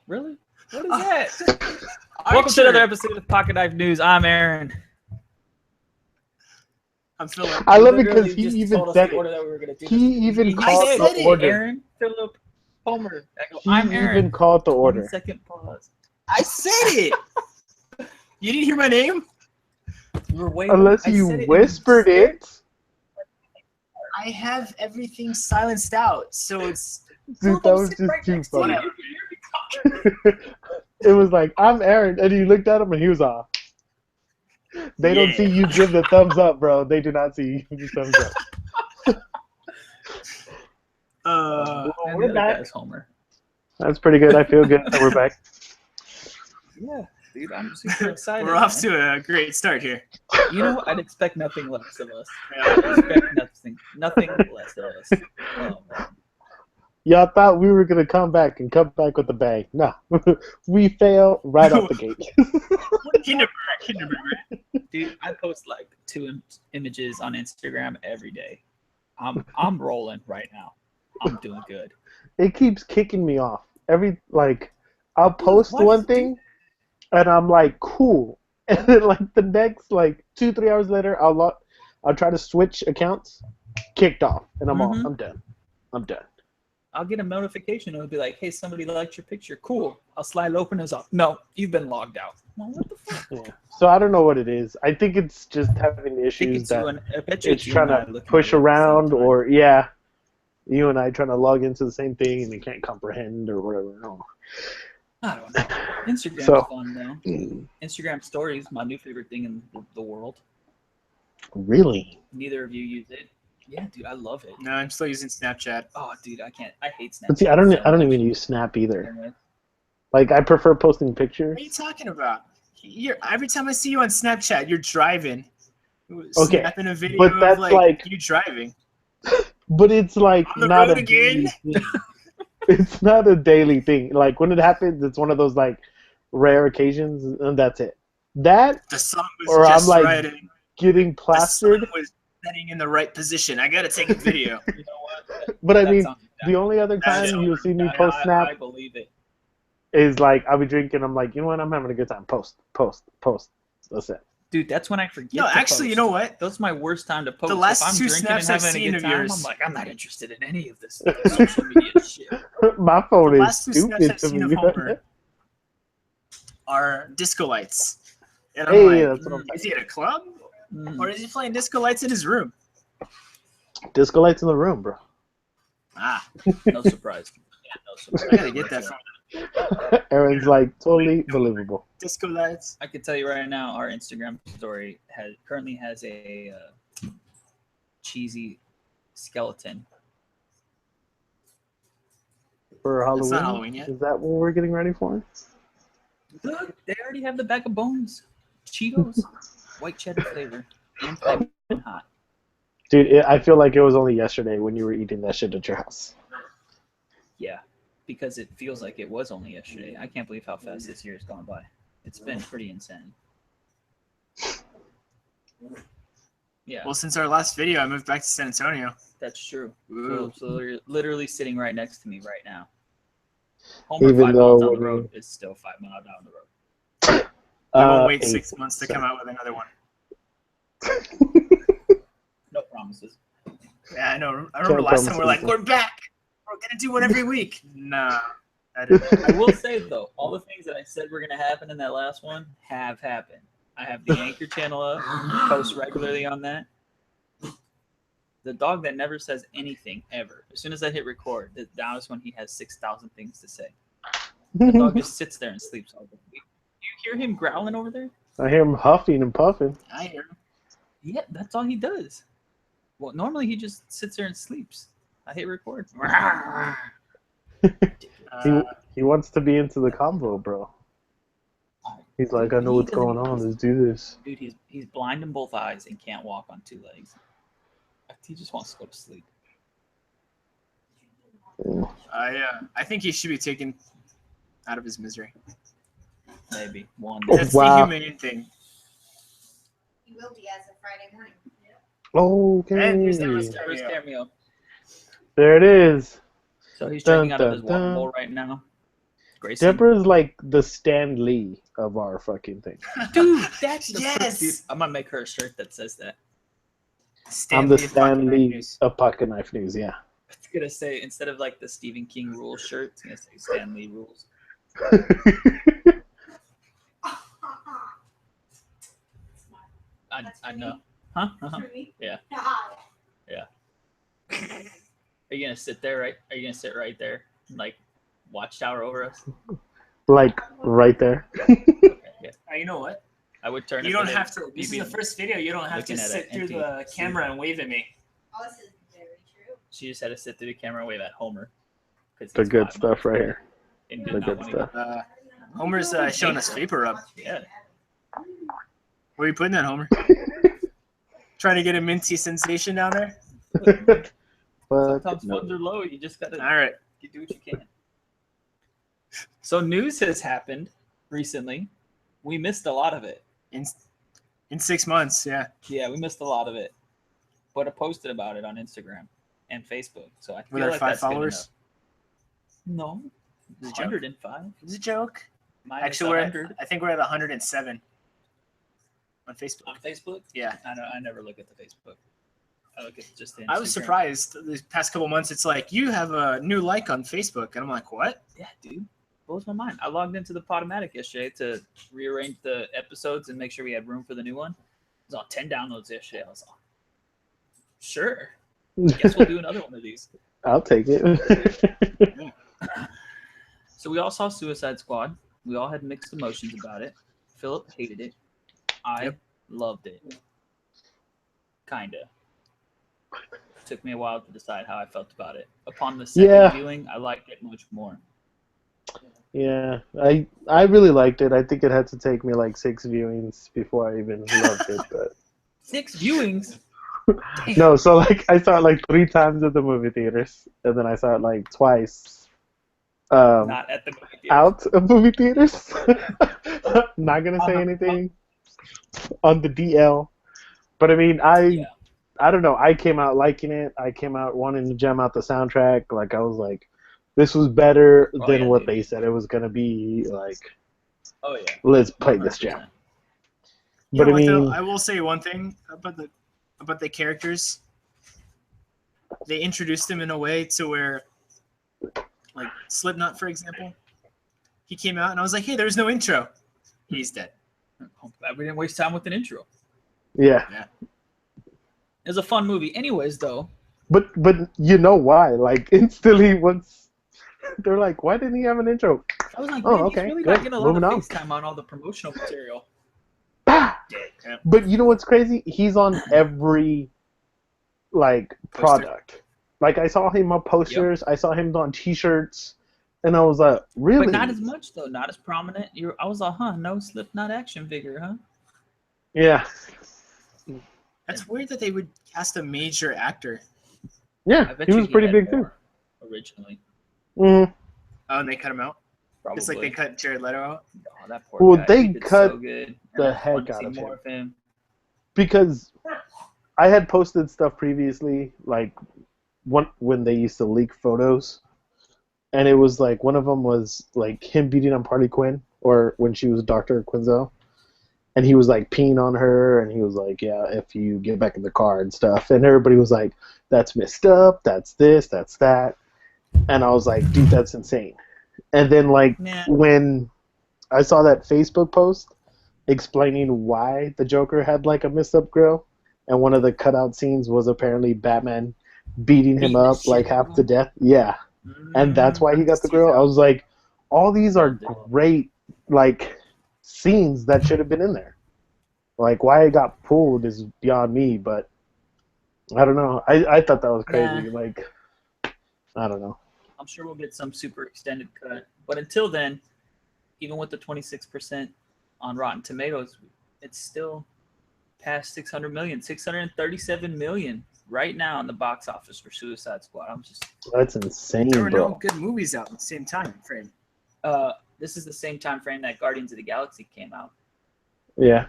Really? What is that? Welcome to another episode of Pocket Knife News. I'm Aaron. I'm Philip. I love it because he even said it. He even called the order. Aaron, Philip, Homer. I'm Aaron. He even called the order. 20-second pause. I said it. You didn't hear my name? You were waiting. Unless you whispered it. I have everything silenced out, so it's... Dude, that was just too funny. It was like, I'm Aaron, and you looked at him and he was off. They don't see you give the thumbs up, bro. They do not see you give the thumbs up. We're back. Homer. That's pretty good. I feel good that we're back. Yeah, dude, I'm super excited. We're off to a great start here. You know, I'd expect nothing less of us. I'd expect nothing less of us. Oh, man. Y'all thought we were going to come back with a bang. No. We fail right off the gate. Kinderberg. Dude, I post like 2 images on Instagram every day. I'm rolling right now. I'm doing good. It keeps kicking me off. I'll post one thing, and I'm like, cool. And then like the next 2-3 hours later, I'll try to switch accounts, kicked off, and I'm off. I'm done. I'll get a notification. It'll be like, hey, somebody liked your picture. Cool. I'll slide it open. It's off. No, you've been logged out. Well, what the fuck? Yeah. So I don't know what it is. I think it's just having issues that it's trying to push around, or you and I trying to log into the same thing and they can't comprehend or whatever. I don't know. Instagram's fun though. Instagram stories, my new favorite thing in the world. Really? Neither of you use it. Yeah, dude, I love it. No, I'm still using Snapchat. Oh, dude, I can't. I hate Snapchat. But see, I don't even use Snap either. Like, I prefer posting pictures. What are you talking about? Every time I see you on Snapchat, you're driving. Okay, snapping a video but that's of like you driving. But it's like on the not road a again. It's not a daily thing. Like when it happens, it's one of those like rare occasions, and that's it. That the sun was or just I'm like right. getting plastered. The sun was setting in the right position. I gotta take a video. You know what? But I mean, the only other time you'll see me post Snap, I believe it, is like I'll be drinking. I'm like, you know what? I'm having a good time. Post. That's it. Dude, that's when I forget. No, actually, you know what? That's my worst time to post. The last if I'm 2 drinking snaps and I've having seen a of good time, yours, I'm like, I'm not interested in any of this social media shit. My phone the is last 2 snaps stupid I've to seen me. of Homer are disco lights. And I'm That's what I'm is he at a club? Or is he playing disco lights in his room? Disco lights in the room, bro. No surprise. Yeah, no surprise. I gotta get that from Aaron's like totally believable. disco lights. I can tell you right now, our Instagram story currently has a cheesy skeleton. For Halloween? It's not Halloween yet. Is that what we're getting ready for? Look, they already have the bag of bones. Cheetos, white cheddar flavor, and flaming hot. Dude, I feel like it was only yesterday when you were eating that shit at your house. Yeah, because it feels like it was only yesterday. I can't believe how fast this year has gone by. It's been pretty insane. Yeah. Well, since our last video, I moved back to San Antonio. That's true. Ooh. So literally sitting right next to me right now. Homer Even 5 though miles down the road is still 5 miles down the road. I will wait 6 months to come out with another one. No promises. Yeah, I know. I remember last time we're like, we're back. We're gonna do one every week. Nah. I will say though, all the things that I said were gonna happen in that last one have happened. I have the Anchor channel up, post regularly on that. The dog that never says anything ever. As soon as I hit record, that is when he has 6,000 things to say. The dog just sits there and sleeps all day. Do you hear him growling over there? I hear him huffing and puffing. I hear him. Yeah, that's all he does. Well, normally he just sits there and sleeps. I hit record. He wants to be into the combo, bro. He's like, I know what's going on. Let's do this. Dude, he's blind in both eyes and can't walk on 2 legs. He just wants to go to sleep. I think he should be taken out of his misery. Maybe one. That's the humane thing. He will be as of Friday morning. Okay. And here's the cameo. There it is. So he's drinking out of his water bowl right now. Grayson. Deborah's like the Stan Lee of our fucking thing. Dude, that's the Yes! dude, I'm gonna make her a shirt that says that. I'm the Stanley Stan Lee News. of Pocket Knife News, yeah. It's gonna say, instead of like the Stephen King rules shirt, it's gonna say Stan Lee rules. I know. Huh? Uh-huh. Yeah. Yeah. Are you gonna sit there, right? Are you gonna sit right there, like watchtower over us? Like right there. Okay, yeah. You know what? I would turn. You it don't for have to. This is BB the first video. You don't have to looking at sit an through empty the suit. camera and wave at me. Oh, this is very true. She just had to sit through the camera and wave at Homer. The good stuff right here. And The did not good want stuff. to Homer's showing us vapor rub. Yeah. Where are you putting that, Homer? Trying to get a minty sensation down there? But Sometimes no. funds are low. You just gotta All right. you do what you can. So news has happened recently. We missed a lot of it. In 6 months, yeah. Yeah, we missed a lot of it. But I posted about it on Instagram and Facebook. So I feel With our like 5 that's good followers? enough. No. It's a joke. 105. It's a joke. Minus Actually, 100 I think we're at 107 on Facebook. on Facebook. Yeah. I never look at the Facebook. I look at just the Instagram. I was surprised these past couple months. It's like, you have a new like on Facebook. And I'm like, what? Yeah, dude. Blows my mind. I logged into the Podomatic yesterday to rearrange the episodes and make sure we had room for the new one. It was on 10 downloads yesterday. I was like, sure. Guess we'll do another one of these. I'll take it. So we all saw Suicide Squad. We all had mixed emotions about it. Philip hated it. I loved it. Kinda. Took me a while to decide how I felt about it. Upon the second viewing, I liked it much more. Yeah, I really liked it. I think it had to take me like 6 viewings before I even loved it. But 6 viewings? no, so like I saw it like 3 times at the movie theaters, and then I saw it like twice. Not at the movie theaters. Out of movie theaters. Not gonna say anything on the DL, but I mean I don't know. I came out liking it. I came out wanting to jam out the soundtrack. Like I was like, this was better than what they said it was gonna be. Like, oh yeah, let's play this jam. But I mean, I will say one thing about the characters. They introduced them in a way to where, like Slipknot, for example, he came out and I was like, hey, there's no intro. He's dead. We didn't waste time with an intro. yeah. It was a fun movie. Anyways, though. But you know why? Like instantly once they're like, why didn't he have an intro? I was like, oh, man, okay, he's really good. not getting a lot Moving of on. FaceTime on all the promotional material. But you know what's crazy? He's on every like product. Like I saw him on posters. I saw him on T-shirts, and I was like, really? But not as much though. Not as prominent. I was like, no Slipknot action figure, huh? Yeah. That's weird that they would cast a major actor. Yeah, he was pretty big too. Originally. Mm-hmm. Oh, and they cut him out? Probably. Just like they cut Jared Leto out? Oh, that poor Well, guy. they He did cut so good. the I heck wanted to out see of more of him. Because I had posted stuff previously, like when they used to leak photos, and it was like one of them was like him beating on Harley Quinn, or when she was Dr. Quinzel, and he was like peeing on her, and he was like, yeah, if you get back in the car and stuff, and everybody was like, that's messed up, that's this, that's that, and I was like, dude, that's insane. And then like when I saw that Facebook post explaining why the Joker had like a messed up grill, and one of the cutout scenes was apparently Batman beating him up like half to death. Yeah. And that's why he got the grill. I was like, all these are great like scenes that should have been in there. Like why it got pulled is beyond me, but I don't know. I thought that was crazy. Like I don't know. I'm sure we'll get some super extended cut. But until then, even with the 26% on Rotten Tomatoes, it's still past 600 million, 637 million right now in the box office for Suicide Squad. That's insane, There were bro. no good movies out in the same time frame. This is the same time frame that Guardians of the Galaxy came out. Yeah.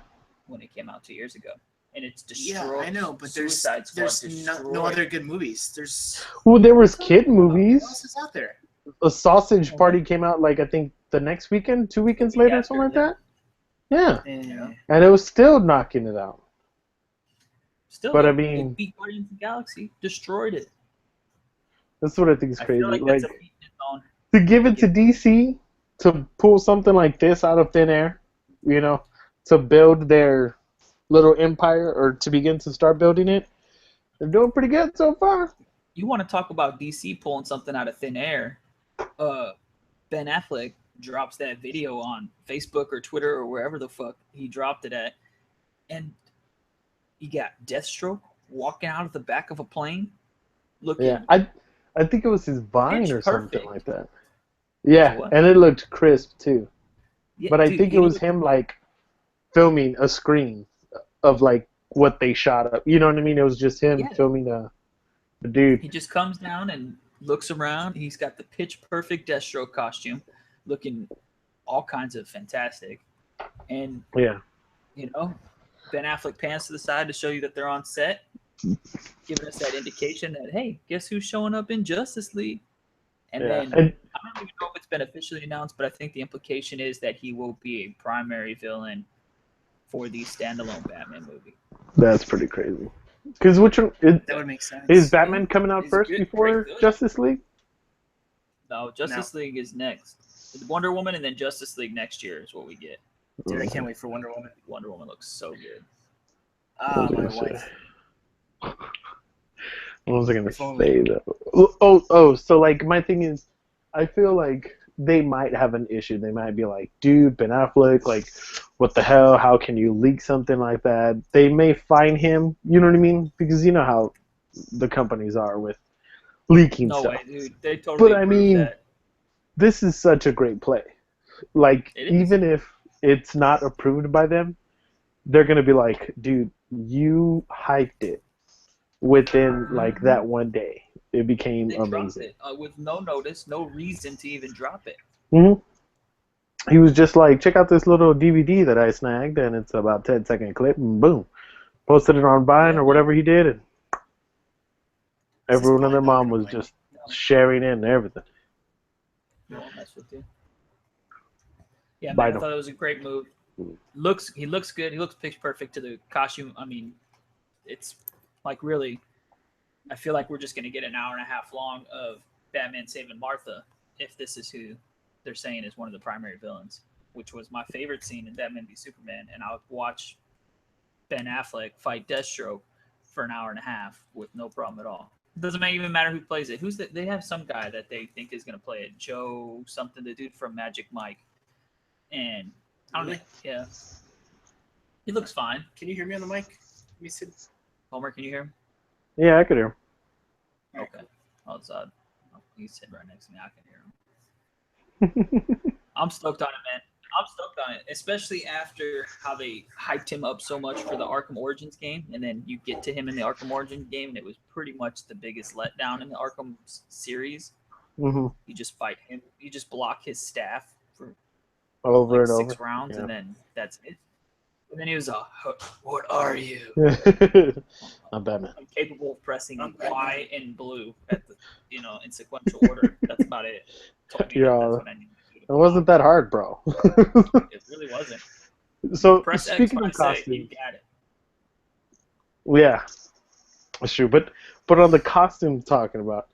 When it came out 2 years ago. And it's destroyed. Yeah, I know, but there's destroyed. no other good movies. There's Well, there was kid movies. What else is out there? A Sausage Party came out like I think the next weekend, 2 weekends The week later, after, something like yeah. that. Yeah, Yeah. and it was still knocking it out. Still, But I it mean, beat Guardians of the Galaxy, destroyed it. that's what I think is I crazy. feel like Like that's a feat in its own. to give it to DC to pull something like this out of thin air, you know, to build their little empire or to begin to start building it. They're doing pretty good so far. You want to talk about DC pulling something out of thin air? Ben Affleck drops that video on Facebook or Twitter or wherever the fuck he dropped it at, and you got Deathstroke walking out of the back of a plane, looking Yeah, I think it was his Vine pitch or something perfect. like that. Yeah, What? and it looked crisp too. Yeah, But I dude, think he it was looked- him like filming a screen of like what they shot up. You know what I mean? It was just him Yeah. filming a dude. He just comes down and looks around. He's got the pitch perfect Deathstroke costume, looking all kinds of fantastic. And Yeah. you know, Ben Affleck pans to the side to show you that they're on set, giving us that indication that hey, guess who's showing up in Justice League? And Yeah. then And I don't even know if it's been officially announced, but I think the implication is that he will be a primary villain for the standalone Batman movie. that's pretty crazy. Because which one That would make sense. is Batman coming out He's first good, before great villain. Justice League? No, Justice League is next. Wonder Woman and then Justice League next year is what we get. Dude, I can't wait for Wonder Woman. Wonder Woman looks so good. Ah, my What was I gonna wife. say? What was I gonna If only. say though? Oh, so like my thing is, I feel like they might have an issue. They might be like, dude, Ben Affleck, like, what the hell? How can you leak something like that? They may fine him. You know what I mean? Because you know how the companies are with leaking No stuff. way, dude. They totally But I proved mean, that. this is such a great play. Like, It is. even if it's not approved by them, they're gonna be like, dude, you hyped it within like that one day. It became They dropped amazing. it with no notice, no reason to even drop it. hmm He was just like, check out this little DVD that I snagged, and it's about 10-second clip, and boom, posted it on Vine Yeah. or whatever he did, and This is everyone and their probably mom not was gonna just sharing in and everything. No, I'll mess with you. Yeah, Bye, man, I no. thought it was a great move. He looks good. He looks pitch perfect to the costume. I mean, it's like really. I feel like we're just gonna get an hour and a half long of Batman saving Martha if this is who they're saying is one of the primary villains, which was my favorite scene in Batman v Superman, and I'll watch Ben Affleck fight Deathstroke for an hour and a half with no problem at all. It doesn't even matter who plays it. They have some guy that they think is gonna play it, Joe something, the dude from Magic Mike, and I don't know. Really? Yeah, he looks fine. Can you hear me on the mic? Let me see. Homer, can you hear him? Yeah, I could hear him. Okay. Oh, it's odd. Oh, he's sitting right next to me. I can hear him. I'm stoked on it, man. I'm stoked on it, especially after how they hyped him up so much for the Arkham Origins game, and then you get to him in the Arkham Origins game, and it was pretty much the biggest letdown in the Arkham series. hmm You just fight him. You just block his staff for Over like and 6 over. rounds, Yeah. and then that's it. And then he was what are you? I'm Batman. I'm capable of pressing I'm Y and blue at the, in sequential order. That's about it. Told me Yeah, that's what I need to do. It wasn't that hard, bro. It really wasn't. So Press X speaking when of I say it, you costumes, got it. yeah, that's true. But on the costume talking about,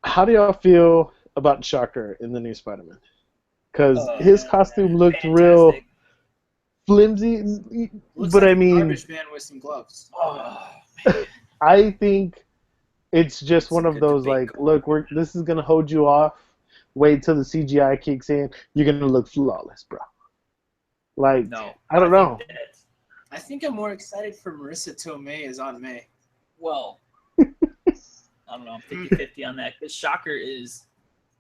how do y'all feel about Shocker in the new Spider-Man? Because his costume looked real Fantastic. flimsy, Looks but like I a mean, garbage man with some gloves. Oh, I think it's just It's one a of good those debate. like, look, this is gonna hold you off. Wait till the CGI kicks in. You're gonna look flawless, bro. Like, no. I don't know. think that- I think I'm more excited for Marissa Tomei as Aunt May. well, I don't know. I'm 50-50 on that. Because Shocker is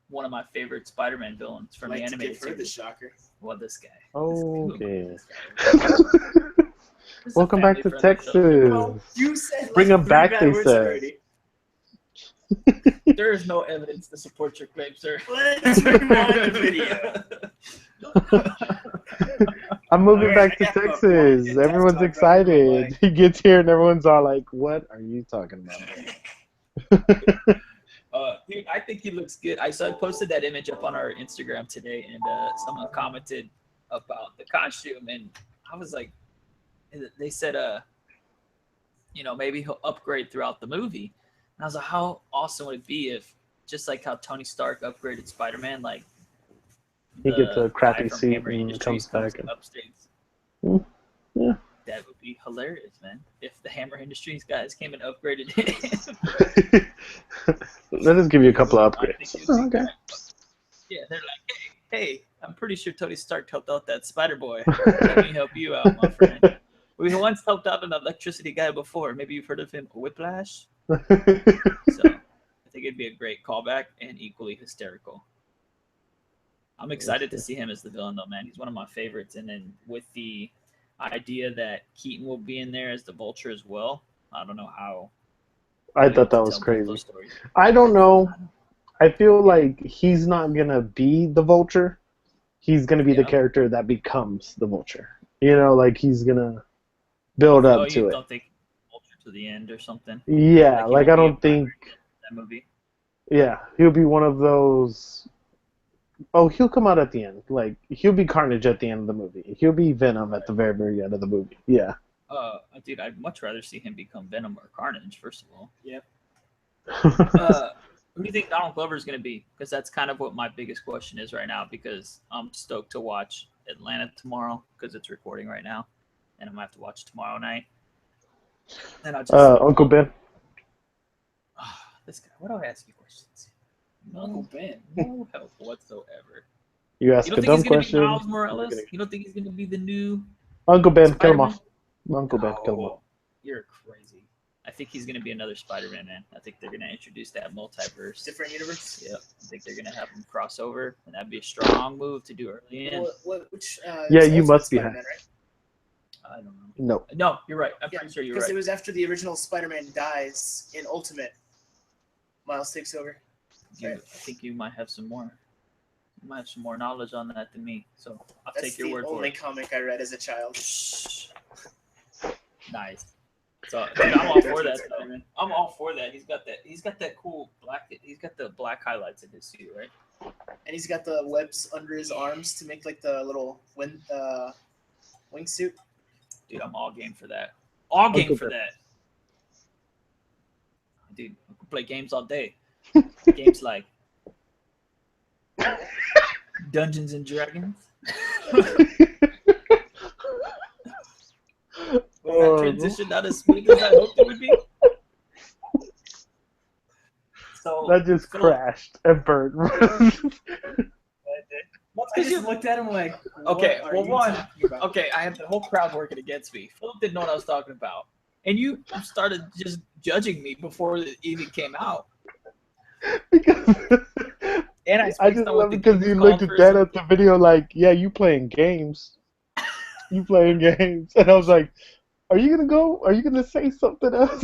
one of my favorite Spider-Man villains from Like the to animated give her the series. shocker. Well, this guy. Okay. This is a Welcome back to family-friendly show. Texas. Well, you said Bring like 'em 3 back, bad they words said. already. There is no evidence to support your claim, sir. Let's rewind the video. I'm moving Alright, back I to got my Texas. point. That's Everyone's my brother, excited. my He gets here and everyone's all like, "What are you talking about?" Dude, I think he looks good. I posted that image up on our Instagram today, and someone commented about the costume, and I was like, they said, maybe he'll upgrade throughout the movie. And I was like, how awesome would it be if, just like how Tony Stark upgraded Spider-Man, like He gets a crappy guy from suit Hammer and Industries comes back. upstates. Yeah. That would be hilarious, man. If the Hammer Industries guys came and upgraded him. Let us give you a couple of I think upgrades. it'd be Okay. great. Yeah, they're like, hey, I'm pretty sure Tony Stark helped out that Spider Boy. Let me help you out, my friend. We once helped out an electricity guy before. Maybe you've heard of him, Whiplash. So I think it'd be a great callback and equally hysterical. I'm excited to see him as the villain, though, man. He's one of my favorites. And then with the idea that Keaton will be in there as the Vulture as well, I don't know how. I thought that was crazy. I don't know. I feel like he's not going to be the Vulture. He's going to be the character that becomes the Vulture. You know, like he's going to build up to it. You don't think Vulture to the end or something? Yeah, like I don't think that movie. Yeah, he'll be one of those. Oh, he'll come out at the end. Like he'll be Carnage at the end of the movie. He'll be Venom at the very, very end of the movie. Yeah. Dude, I'd much rather see him become Venom or Carnage. First of all. Yep. Who do you think Donald Glover is going to be? Because that's kind of what my biggest question is right now. Because I'm stoked to watch Atlanta tomorrow because it's recording right now, and I'm gonna have to watch tomorrow night. And I just Uncle Ben. This guy. Why do I ask you questions? Uncle Ben. No help whatsoever. You ask You a don't think dumb he's gonna question. be Miles Morales? You don't think he's gonna be the new Uncle Ben, kill him Spider-Man? off. Uncle Ben, kill him off. You're crazy. I think he's gonna be another Spider-Man, man. I think they're gonna introduce that multiverse. Different universe. Yep. I think they're gonna have him cross over, and that'd be a strong move to do early in. Which? Yeah, it's you Ultimate must be Spider-Man, right? I don't know. No. No, you're right. I'm pretty sure you're Because right. it was after the original Spider-Man dies in Ultimate. Miles takes over. I think you might have some more. You might have some more knowledge on that than me. So I'll That's take your the word for only it. comic I read as a child. Nice. So dude, I'm all for that though, man. I'm all for that. He's got that cool black. He's got the black highlights in his suit, right? And he's got the webs under his arms to make like the little wingsuit. Dude, I'm all game for that. All game Uncle for Ben. that. Dude, I can play games all day. Games like Dungeons and Dragons. Was that transition not as smooth as I hoped it would be? So That just crashed and burned. I just looked at him like, Okay, what are well, you one, talking about? okay, I had the whole crowd working against me. Philip didn't know what I was talking about. And you started just judging me before it even came out. Because And I just love it because you looked at that at the video like, yeah, you playing games. You playing games. And I was like, are you going to go? Are you going to say something else?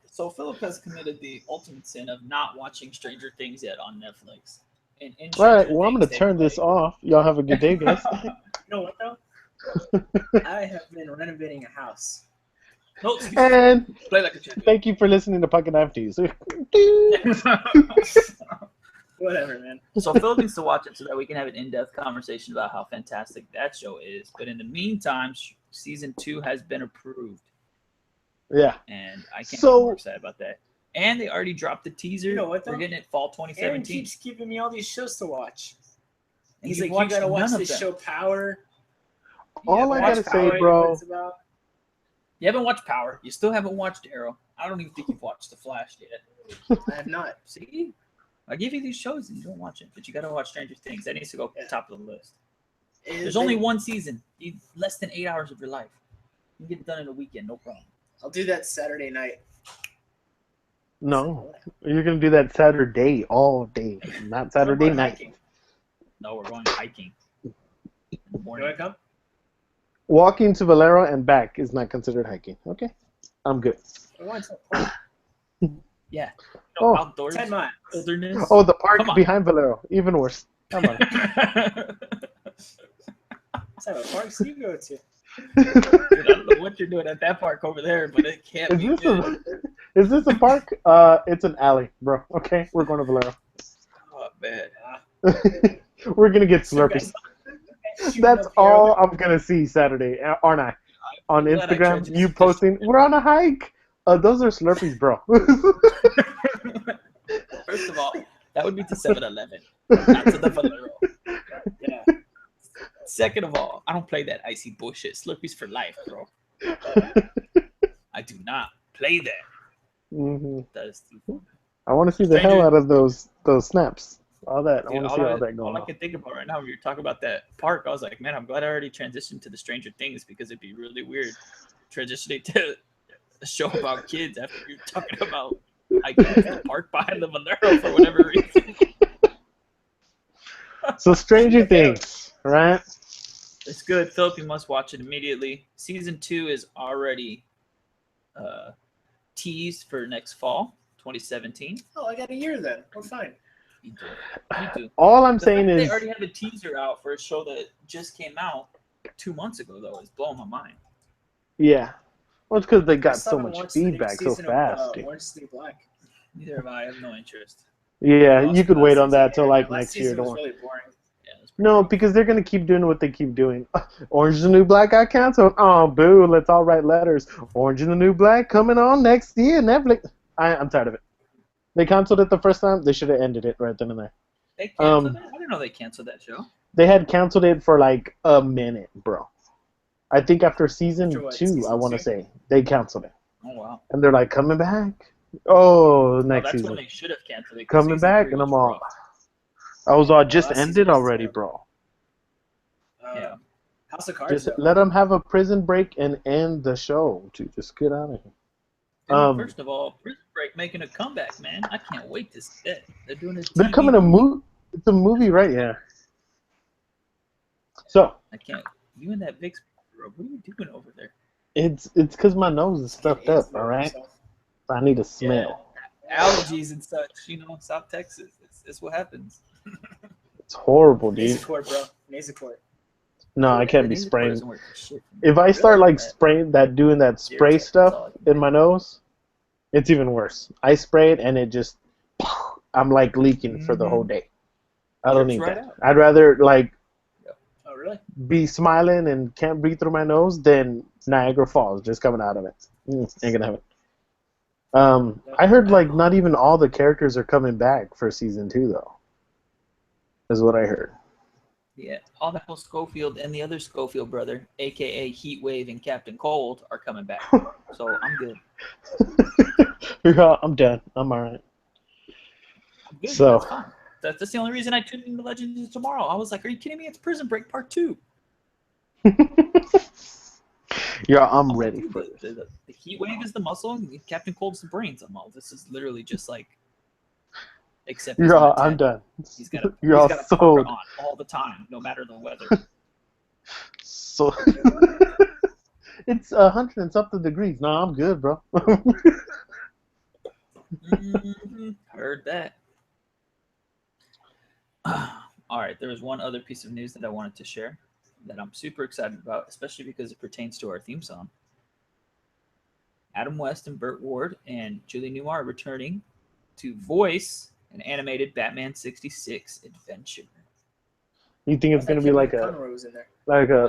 So Philip has committed the ultimate sin of not watching Stranger Things yet on Netflix. And in All right, Stranger well, I'm going Things, to turn they this play- off. Y'all have a good day, guys. You know what though? I have been renovating a house. No, excuse me. And Play like a champion. thank you for listening to Pocket Nifties. Whatever, man. So Phil needs to watch it so that we can have an in-depth conversation about how fantastic that show is. But in the meantime, season 2 has been approved, Yeah. and I can't be So- more excited about that. And they already dropped the teaser. You know what, though? We're getting it fall Aaron 2017. keeps giving me all these shows to watch. And He's you've like, you gotta watched watch none of this them. show, Power. All I gotta say, bro. You haven't watched Power. You still haven't watched Arrow. I don't even think you've watched The Flash yet. I have not. See? I give you these shows and you don't watch it, but you got to watch Stranger Things. That needs to go top of the list. There's only one season. You less than 8 hours of your life. You can get it done in a weekend, no problem. I'll do that Saturday night. No. You're going to do that Saturday all day, not Saturday We're night. hiking. No, we're going hiking. In the You morning. wanna come? Walking to Valero and back is not considered hiking. Okay. I'm good. I want to park. Yeah. Oh. Outdoors. 10 miles. Wilderness. Oh, the park Come on. behind Valero. Even worse. Come on. Let's have a park so you go to. Dude, I don't know what you're doing at that park over there, but it can't Is be this good. Is this a park? It's an alley, bro. Okay, we're going to Valero. Oh man. We're gonna get Some guys Slurpees. shooting That's up here. all I'm gonna see Saturday, aren't I? On glad I Instagram, tried you to- posting, we're on a hike. Those are Slurpees, bro. First of all, that would be to 7-Eleven, not to the Valero. Yeah. Second of all, I don't play that icy bullshit. Slurpees for life, bro. I do not play that. hmm That is too fun. I want to see the hell out of those snaps. All that. I Dude, want to see all that all going I on. can think about right now when you're talking about that park, I was like, man, I'm glad I already transitioned to the Stranger Things because it'd be really weird transitioning to a show about kids after you're talking about hiking to the park behind the Valero for whatever reason. So Stranger Things, right? It's good. Philip, you must watch it immediately. Season 2 is already teased for next fall, 2017. Oh, I got a year then. We're fine. You do. You do. All I'm The fact saying that they is, already have a teaser out for a show that just came out 2 months ago, though, is blowing my mind. yeah. Well, it's because they I got still so haven't much watched the new feedback so season of, fast, dude. Orange is the New Black. Neither have I. I have no interest. Yeah, Lost you could last wait on season. that till like last next year. season Don't was worry. really boring. Yeah, it's pretty No, rough. because they're gonna keep doing what they keep doing. Orange is the New Black got canceled. Oh, boo! Let's all write letters. Orange is the New Black coming on next year. Netflix. I'm tired of it. They canceled it the first time. They should have ended it right then and there. They canceled it? I didn't know they canceled that show. They had canceled it for like a minute, bro. I think after season After what, 2, season I want to 2? say they canceled it, Oh, wow. and they're like coming back. Oh, Oh, next that's season when they should have canceled it. 'cause coming season back, 3 and was I'm all. rough. I was all Yeah, just last season ended was already, terrible. bro. Yeah. House of Cards. Just though. let them have a prison break and end the show. To just get out of here. Dude, first of all, Prison Break making a comeback, man. I can't wait to see it. They're doing a They're TV coming to movie. move. It's a movie, right? Yeah. So I can't. You and that Vicks, bro. What are you doing over there? it's because my nose is stuffed Can't up. answer All right. himself. I need a smell. Allergies and such, South Texas. It's what happens. It's horrible, dude. Nasacort, bro. Nasacort. No, I can't The be nasal spraying. doesn't work for shit for me. If I start Really? like spraying that, doing that spray Irritant, that's stuff all I can in my nose, it's even worse. I spray it and it just, I'm like leaking for the whole day. I don't Drips need right that. out. I'd rather like Oh, really? be smiling and can't breathe through my nose than Niagara Falls just coming out of it. Ain't gonna happen. I heard like not even all the characters are coming back for season 2 though. Is what I heard. Yeah, Michael Schofield and the other Schofield brother, aka Heatwave and Captain Cold, are coming back. So I'm good. I'm done. I'm alright. I'm good. So- That's fine. That's the only reason I tuned into Legends of Tomorrow. I was like, are you kidding me? It's Prison Break Part 2. Yeah, I'm ready Dude, for the, this. the Heat Wave is the muscle, and Captain Cold's the brains. I'm all. This is literally just like, except he's You're not all, I'm attacked. done. He's got a, You're he's all got a parka sold. on all the time, no matter the weather. So it's 100 and something degrees. No, I'm good, bro. Heard that. All right, there was one other piece of news that I wanted to share that I'm super excited about, especially because it pertains to our theme song. Adam West and Burt Ward and Julie Newmar are returning to voice an animated Batman 66 adventure. You think it's gonna be like a Conroy was in there.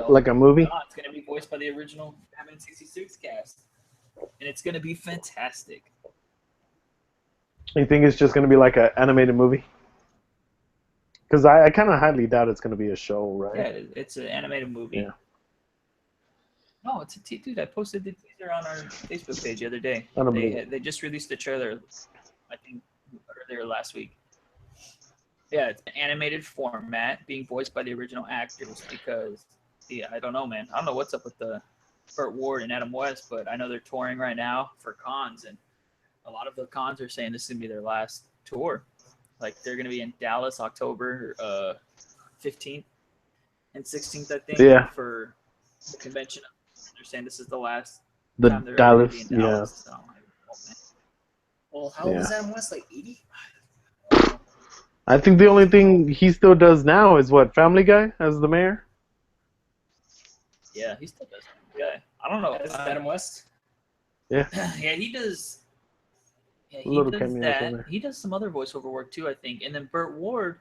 like a movie? No, it's going to be voiced by the original Batman 66 cast, and it's going to be fantastic. You think it's just gonna be like an animated movie? Because I kind of highly doubt it's gonna be a show, right? Yeah, it's an animated movie. Yeah. No, it's a dude. I posted the teaser on our Facebook page the other day. I don't believe it. They just released the trailer, I think, earlier last week. Yeah, it's an animated format being voiced by the original actors because, yeah, I don't know, man. I don't know what's up with the Burt Ward and Adam West, but I know they're touring right now for cons, and a lot of the cons are saying this is gonna be their last tour. Like they're gonna be in Dallas October 15th and 16th, I think, Yeah. for the convention. They're saying this is the last The time they're ever gonna be Dallas, in Dallas. So, oh, man. Well, how old Yeah. is Adam West? Like 80? I think the only thing he still does now is what, Family Guy as the mayor? Yeah, he still does. Yeah, I don't know. That's Adam West? Yeah. Yeah, he does. Yeah, he Little does cameos in that. there. He does some other voiceover work too, I think. And then Burt Ward,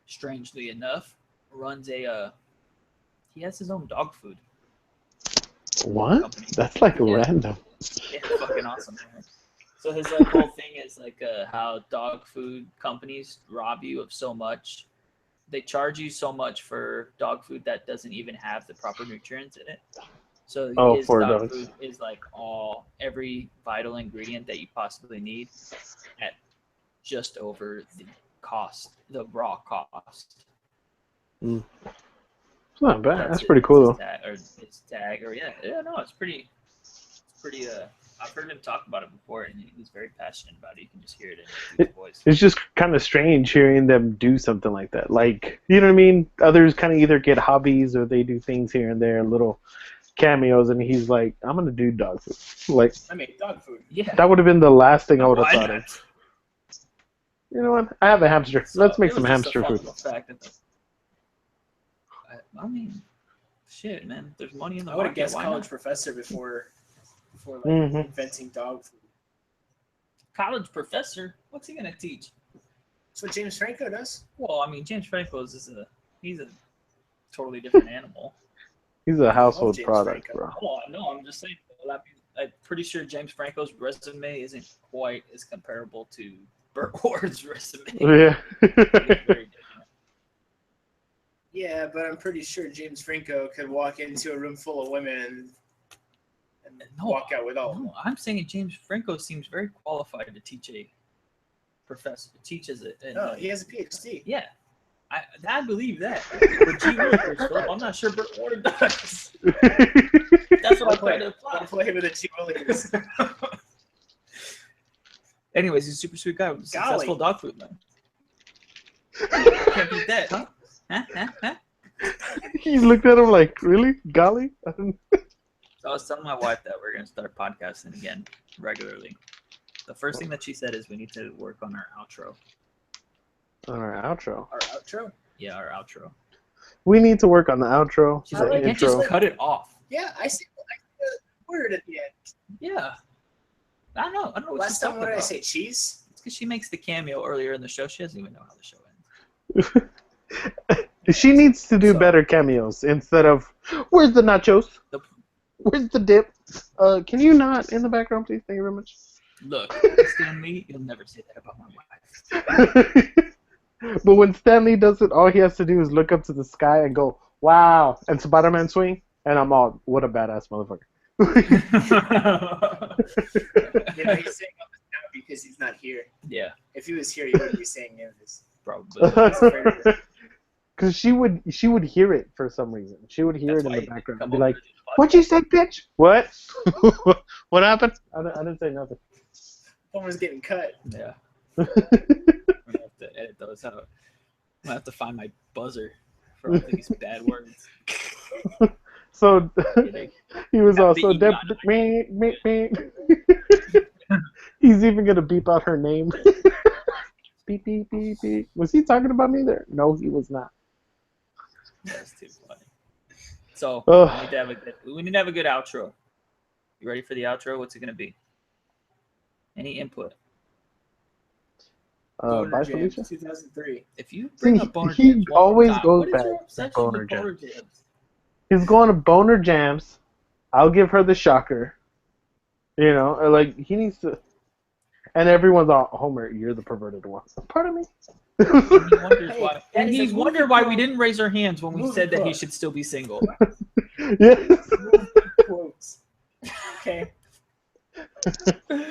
strangely enough, runs a. He has his own dog food What? company. That's like Yeah. random. Yeah, fucking awesome, man. So his like whole thing is like how dog food companies rob you of so much. They charge you so much for dog food that doesn't even have the proper nutrients in it. So Oh, his for dog dogs. food is like every vital ingredient that you possibly need at just over the cost, the raw cost. It's not bad. That's it. pretty cool though. His tag, or no, it's pretty. I've heard him talk about it before, and he's very passionate about it. You can just hear it in his voice. It's just kind of strange hearing them do something like that. Like, you know what I mean? Others kind of either get hobbies or they do things here and there, little cameos, and he's like, I'm going to do dog food. Like, I made dog food. Yeah. that would have been the last thing I would have Why thought not? of. You know what? I have a hamster. So, Let's make it some was just hamster a fun food. little fact that I mean, shit, man. There's money in the I would have market. guessed Why college not? professor before like Mhm. inventing dog food. College professor? What's he gonna teach? That's what James Franco does. Well, I mean, James Franco he's a totally different animal. He's a household James product, Franco. bro. Oh, no, I'm just saying. I'm pretty sure James Franco's resume isn't quite as comparable to Burt Ward's resume. Yeah. It's very different. Yeah, but I'm pretty sure James Franco could walk into a room full of women and No, walk out with all of them. No, I'm saying James Franco seems very qualified to teach as a. No, he has a PhD. Yeah, I believe that. But G. Willikers, Philip, I'm not sure Burt Ward does. That's what I'm trying to I'll apply. play with the G. Willikers. Anyways, he's a super sweet guy with successful dog food, man. Can't beat that, huh? Huh? He looked at him like, really? Golly? So I was telling my wife that we're going to start podcasting again regularly. The first thing that she said is we need to work on our outro. On our outro. Our outro? Yeah, our outro. We need to work on the outro. She's The like, you can't intro. just cut it off. Yeah, I see the word at the end. Yeah. I don't know what Last she's time, talking what did I about. say? Cheese? It's because she makes the cameo earlier in the show. She doesn't even know how the show ends. She needs to do So- better cameos instead of, where's the nachos? Where's the dip? Can you not in the background, please? Thank you very much. Look, Stan Lee, you'll never say that about my wife. But when Stanley does it, all he has to do is look up to the sky and go, wow, and Spider-Man swing, and I'm all, what a badass motherfucker. You know, he's saying all this now because he's not here. Yeah, If he was here, he wouldn't be saying any of this. probably. Because she would hear it for some reason. She would hear That's it in why the you background come and be over like, to the what you say, bitch? What? What happened? I didn't say nothing. Homer's getting cut. Yeah. I'm gonna have to edit those out. I'm gonna have to find my buzzer for all these bad words. So Kidding. he was That also beat you He's even gonna beep out her name. Beep beep beep beep. Was he talking about me there? No, he was not. That's too funny. So Ugh. we need to have a good outro. You ready for the outro? What's it gonna be? Any input? Boner Bye, Jams, Felicia. 2003. If you bring See, up boner he jams one more always time, goes what is back your to obsession boner with boner jams? He's going to boner jams. I'll give her the shocker. You know, like he needs to. And everyone's all, Homer, you're the perverted one. Pardon me. And he wonders Hey, why. that And is a he's movie wondered why we quote. didn't raise our hands when we Movie said that he quote. should still be single. Yes. Quotes. Okay.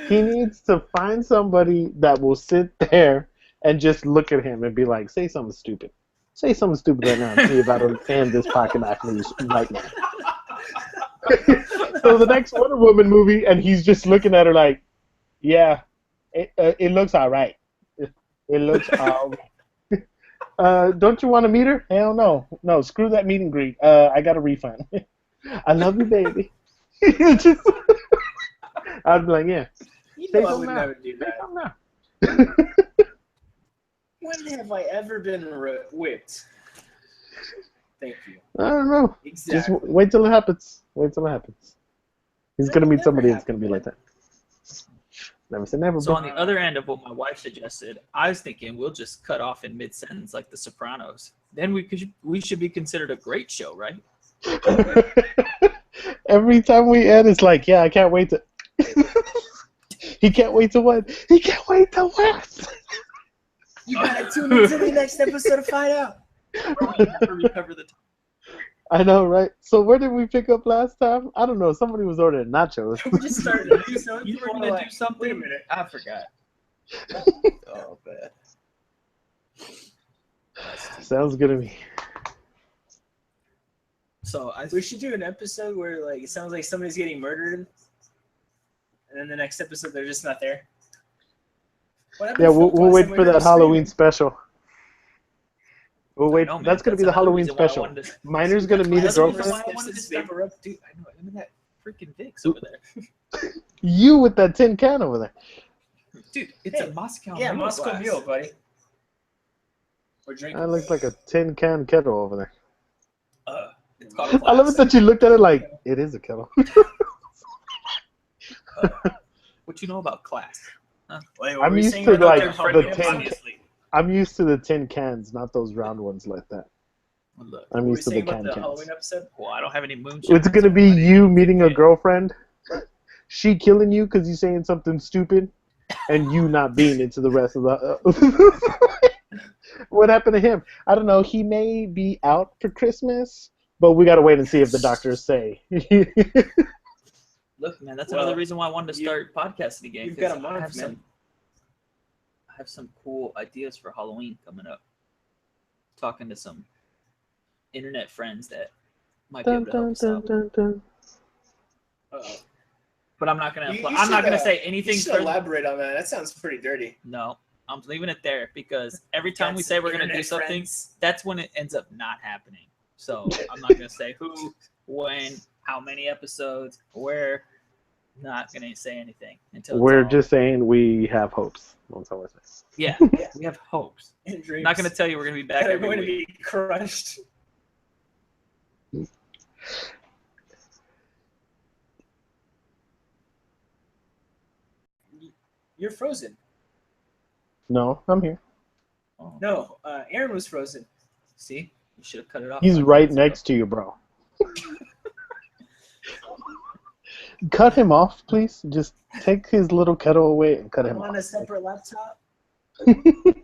He needs to find somebody that will sit there and just look at him and be like, say something stupid. Say something stupid right now and see if I don't end this pocket knife news right now. So the next Wonder Woman movie, and he's just looking at her like, yeah, it looks all right. It looks all right. Don't you want to meet her? Hell no. No, screw that meet and greet. I got a refund. I love you, baby. Just, I'd be like, yeah. You Say know I something would now. never do Say that. something now. When have I ever been whipped? Thank you. I don't know. Exactly. Just wait till it happens. Wait till it happens. He's That'll gonna meet never somebody that's happen, gonna be like that. Never say never, So bro. on the other end of what my wife suggested, I was thinking we'll just cut off in mid-sentence like The Sopranos. Then we should be considered a great show, right? Every time we end, it's like, yeah, I can't wait to. He can't wait to what? He can't wait to what? You gotta tune into the next episode to find out. Never recover the time. I know, right? So where did we pick up last time? I don't know. Somebody was ordering nachos. We just started a new show. You were gonna do Wait a something. minute. I forgot. Oh man. Sounds good to me. So We should do an episode where like it sounds like somebody's getting murdered, and then the next episode they're just not there. What happened Yeah, to we'll Phil Glass wait and for we that were Halloween screaming? special. We'll wait. know, man. That's gonna be That's the another Halloween reason why I special. wanted to- Miner's gonna meet a That's the reason girlfriend. why I wanted to start- Vapor Rub. Dude, I know. Look at that freaking Vicks over there. You with that tin can over there. Dude, it's Hey, a Moscow Yeah, Mule Moscow glass. Mule, buddy. We're drinking. That looks like a tin can kettle over there. It's called a I love it glass. that you looked at it like it is a kettle. What you know about class? Wait, I'm were you used saying to, about like, their the Halloween tin- obviously? I'm used to the tin cans, not those round ones like that. Well, look, I'm Were you used to the saying about can the cans. Halloween episode? well, I don't have any moonshine. It's gonna be you meeting a girlfriend, she killing you because you're saying something stupid, and you not being into the rest of the. What happened to him? I don't know. He may be out for Christmas, but we gotta wait and see if the doctors say. Look, man, that's Well, another reason why I wanted to you- start podcasting again. you've got a 'cause month, I have man. I have some cool ideas for Halloween coming up. Talking to some internet friends that might be Dun, able to help dun, us dun, out. dun, dun. Uh-oh. But I'm not gonna. You I'm not should, gonna say anything. You should further. elaborate on that. That sounds pretty dirty. No, I'm leaving it there because every time we Got say some we're gonna do internet something, friends. that's when it ends up not happening. So I'm not gonna say who, when, how many episodes, where. Not gonna say anything until it's We're all- just saying we have hopes. That's all I say. yeah. We have hopes. And dreams Not gonna tell you we're gonna be back that are every going to week. be crushed. You're frozen. No, I'm here. Oh, No, Aaron was frozen. see, you should have cut it off. He's 5 right minutes ago. next to you, bro. Cut him off, please. Just take his little kettle away and cut him I'm on off. a separate laptop. All Pick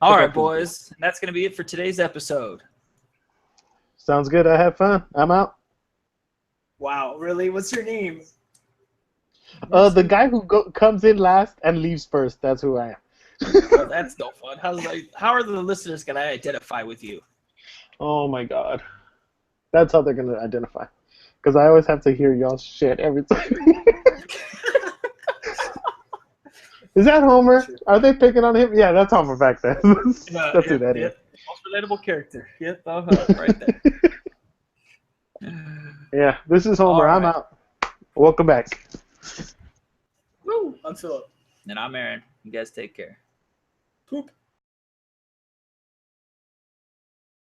right, up his boys. That's gonna be it for today's episode. Sounds good. I have fun. I'm out. Wow, really? What's your name? The guy who comes in last and leaves first. That's who I am. Well, that's no fun. How are the listeners gonna identify with you? Oh my god. That's how they're gonna identify. Because I always have to hear y'all's shit every time. Is that Homer? Are they picking on him? Yeah, that's Homer back there. That's who that is. Most relatable character. Yep, right there. Yeah, this is Homer. All I'm right. out. Welcome back. Woo! I'm Philip. And I'm Aaron. You guys take care. Poop.